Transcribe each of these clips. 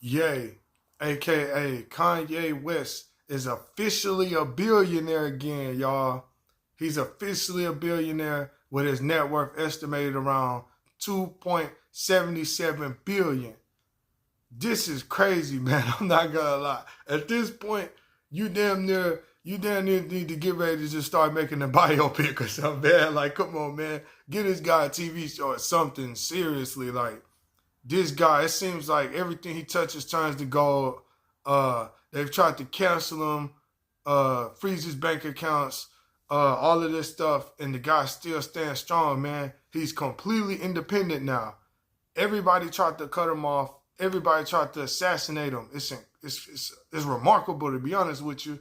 Ye, aka KanYe WesT, is officially a billionaire again, y'all. He's officially a billionaire with his net worth estimated around 2.77 billion. This is crazy, man. I'm not gonna lie. At this point, you damn near need to get ready to just start making a biopic or something, man. Like, come on, man. Get this guy a TV show or something. Seriously, like, this guy, it seems like everything he touches turns to gold. They've tried to cancel him, freeze his bank accounts, all of this stuff, and the guy still stands strong, man. He's completely independent now. Everybody tried to cut him off. Everybody tried to assassinate him. It's remarkable, to be honest with you.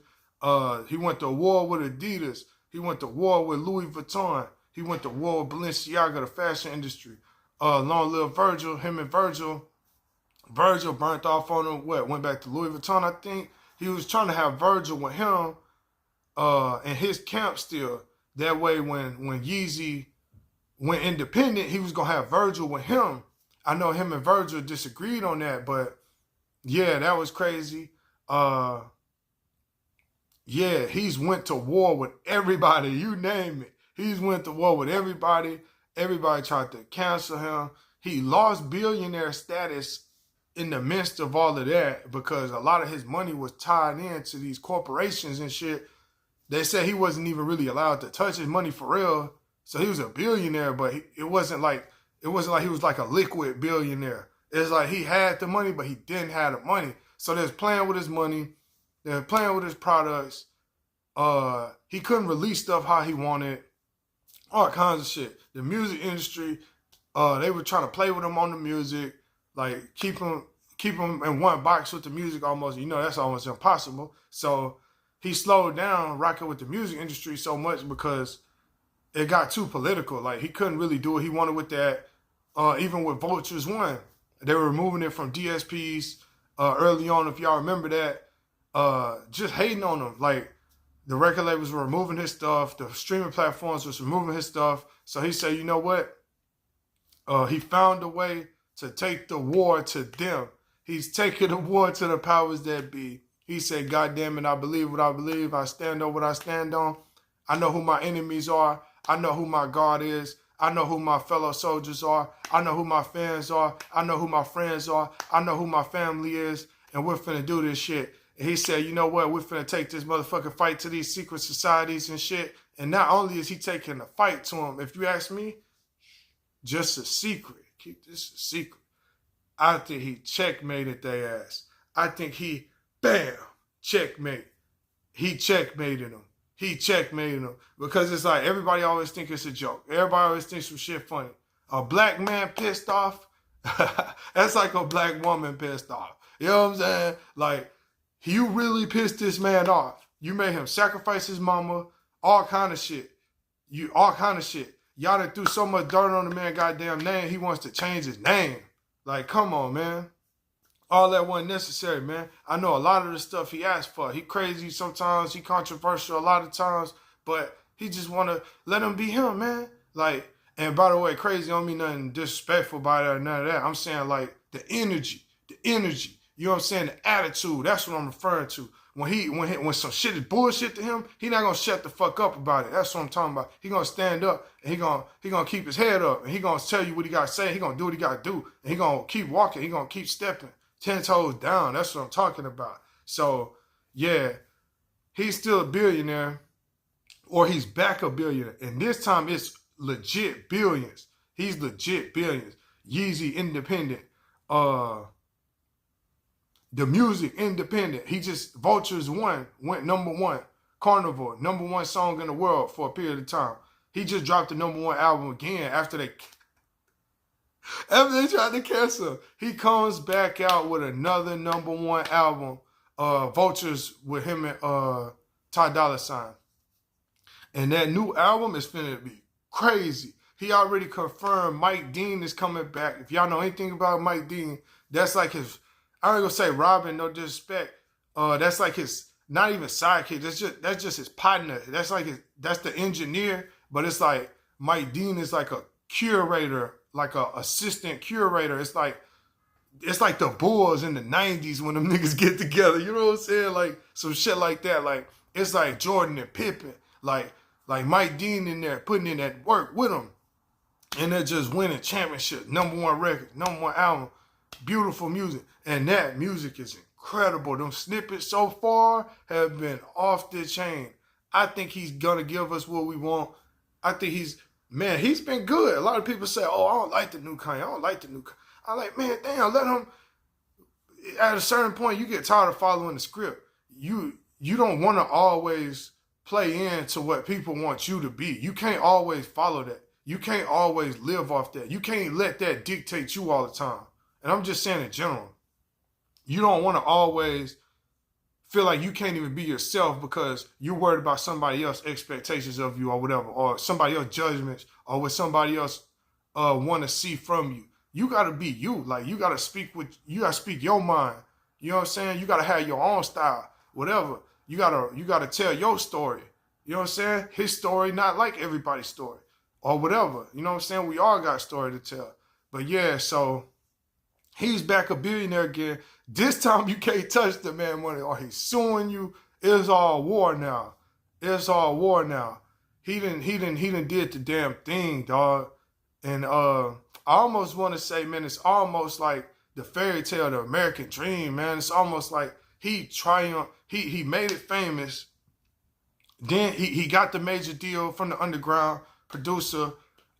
He went to war with Adidas. He went to war with Louis Vuitton. He went to war with Balenciaga, the fashion industry. Long live Virgil. Him and Virgil burnt off on him. Went back to Louis Vuitton, I think. He was trying to have Virgil with him in his camp still. That way, when Yeezy went independent, he was going to have Virgil with him. I know him and Virgil disagreed on that, but yeah, that was crazy. Yeah, he's went to war with everybody. You name it. He's went to war with everybody. Everybody tried to cancel him. He lost billionaire status in the midst of all of that because a lot of his money was tied into these corporations and shit. They said he wasn't even really allowed to touch his money for real. So he was a billionaire, but it wasn't like he was like a liquid billionaire. It's like he had the money, but he didn't have the money. So they're playing with his money. They're playing with his products. He couldn't release stuff how he wanted. All kinds of shit. The music industry, they were trying to play with him on the music, like keep him in one box with the music almost. You know, that's almost impossible. So he slowed down rocking with the music industry so much because it got too political. Like, he couldn't really do what he wanted with that. Even with Vultures One, they were removing it from DSPs early on, if y'all remember that. Just hating on him. Like, the record labels were removing his stuff. The streaming platforms was removing his stuff. So he said, you know what? He found a way to take the war to them. He's taking the war to the powers that be. He said, God damn it, I believe what I believe. I stand on what I stand on. I know who my enemies are. I know who my God is. I know who my fellow soldiers are. I know who my fans are. I know who my friends are. I know who my family is. And we're finna do this shit. And he said, you know what? We're finna take this motherfucking fight to these secret societies and shit. And not only is he taking the fight to them, if you ask me, just a secret. Keep this a secret. I think he checkmated their ass. I think he, bam, checkmate. He checkmated them. He checkmated them. Because it's like everybody always thinks it's a joke. Everybody always thinks some shit funny. A black man pissed off, that's like a black woman pissed off. You know what I'm saying? Like, you really pissed this man off. You made him sacrifice his mama, all kind of shit. All kind of shit. Y'all done threw so much dirt on the man goddamn name, he wants to change his name. Like, come on, man. All that wasn't necessary, man. I know a lot of the stuff he asked for. He crazy sometimes. He controversial a lot of times. But he just want to let him be him, man. Like, and by the way, crazy don't mean nothing disrespectful by that or none of that. I'm saying, like, the energy. You know what I'm saying? The attitude. That's what I'm referring to. When some shit is bullshit to him, he not gonna shut the fuck up about it. That's what I'm talking about. He gonna stand up and he gonna keep his head up and he gonna tell you what he gotta say. He gonna do what he gotta do and he gonna keep walking. He gonna keep stepping 10 toes down. That's what I'm talking about. So yeah, he's still a billionaire, or he's back a billionaire, and this time it's legit billions. He's legit billions. Yeezy independent. The music independent. He just, Vultures One went #1. Carnival, #1 song in the world for a period of time. He just dropped the #1 album again after they tried to cancel. He comes back out with another #1 album, Vultures, with him and Ty Dolla $ign. And that new album is finna be crazy. He already confirmed Mike Dean is coming back. If y'all know anything about Mike Dean, that's like his, I ain't gonna say Robin, no disrespect. That's like his, not even sidekick. That's just his partner. That's like that's the engineer. But it's like Mike Dean is like a curator, like a assistant curator. It's like it's like the Bulls in the 90s when them niggas get together. You know what I'm saying? Like some shit like that. Like it's like Jordan and Pippen. Like Mike Dean in there putting in that work with them. And they're just winning championship. #1 record, #1 album. Beautiful music. And that music is incredible. Them snippets so far have been off the chain. I think he's going to give us what we want. I think he's been good. A lot of people say, oh, I don't like the new KanYe. I don't like the new KanYe. I'm like, man, damn, let him. At a certain point, you get tired of following the script. You don't want to always play into what people want you to be. You can't always follow that. You can't always live off that. You can't let that dictate you all the time. And I'm just saying in general. You don't want to always feel like you can't even be yourself because you're worried about somebody else's expectations of you or whatever, or somebody else's judgments, or what somebody else want to see from you. You got to be you. Like, you got to speak your mind. You know what I'm saying? You got to have your own style, whatever. You got to tell your story. You know what I'm saying? His story, not like everybody's story or whatever. You know what I'm saying? We all got a story to tell. But yeah, so he's back a billionaire again. This time you can't touch the man money or he's suing you. It's all war now. It's all war now. He done did the damn thing, dog. And I almost want to say, man, it's almost like the fairy tale, the American dream, man. It's almost like he triumphed. He made it famous. Then he got the major deal from the underground producer.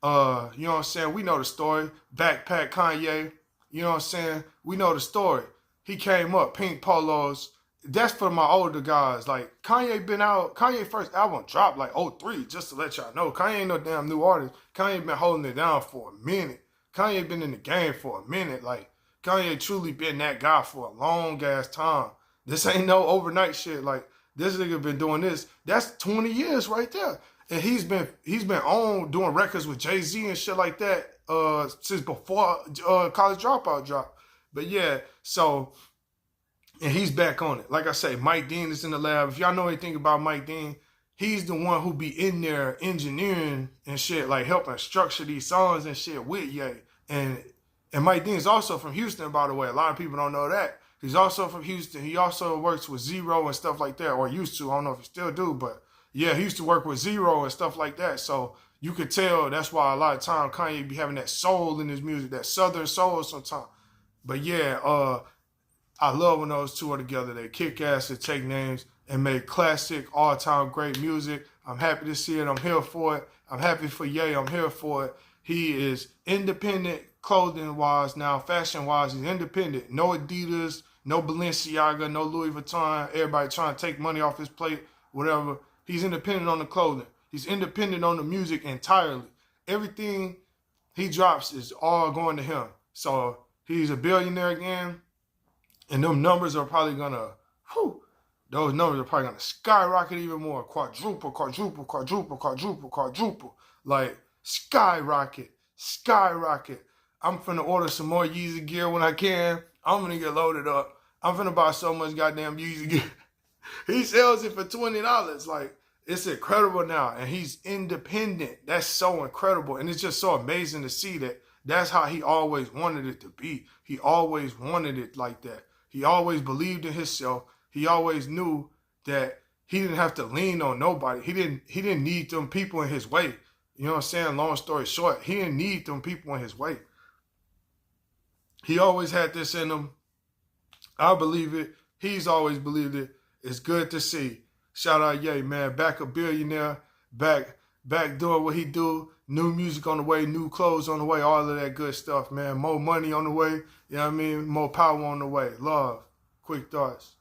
You know what I'm saying? We know the story. Backpack KanYe. You know what I'm saying? We know the story. He came up, pink polos. That's for my older guys. Like, KanYe first album dropped like 03, just to let y'all know. KanYe ain't no damn new artist. KanYe been holding it down for a minute. KanYe been in the game for a minute. Like, KanYe truly been that guy for a long ass time. This ain't no overnight shit. Like, this nigga been doing this. That's 20 years right there. And he's been on doing records with Jay-Z and shit like that since before College Dropout dropped. But yeah, so, and he's back on it. Like I say, Mike Dean is in the lab. If y'all know anything about Mike Dean, he's the one who be in there engineering and shit, like helping structure these songs and shit with Ye. And Mike Dean is also from Houston, by the way. A lot of people don't know that. He's also from Houston. He also works with Zero and stuff like that, or used to. I don't know if he still do, but yeah, he used to work with Zero and stuff like that. So you could tell that's why a lot of time KanYe be having that soul in his music, that southern soul sometimes. But yeah, I love when those two are together. They kick ass and take names and make classic, all-time great music. I'm happy to see it. I'm here for it. I'm happy for Ye. I'm here for it. He is independent clothing-wise now, fashion-wise. He's independent. No Adidas, no Balenciaga, no Louis Vuitton. Everybody trying to take money off his plate, whatever. He's independent on the clothing. He's independent on the music entirely. Everything he drops is all going to him. So he's a billionaire again. And them numbers are probably going to, those numbers are probably going to skyrocket even more. Quadruple. Like, skyrocket. I'm finna order some more Yeezy gear when I can. I'm gonna get loaded up. I'm finna buy so much goddamn Yeezy gear. He sells it for $20. Like, it's incredible now. And he's independent. That's so incredible. And it's just so amazing to see that that's how he always wanted it to be. He always wanted it like that. He always believed in himself. He always knew that he didn't have to lean on nobody. He didn't need them people in his way. You know what I'm saying? Long story short, he didn't need them people in his way. He always had this in him. I believe it. He's always believed it. It's good to see. Shout out Ye, man. Back a billionaire. Back doing what he do. New music on the way. New clothes on the way. All of that good stuff, man. More money on the way. You know what I mean? More power on the way. Love. Quick thoughts.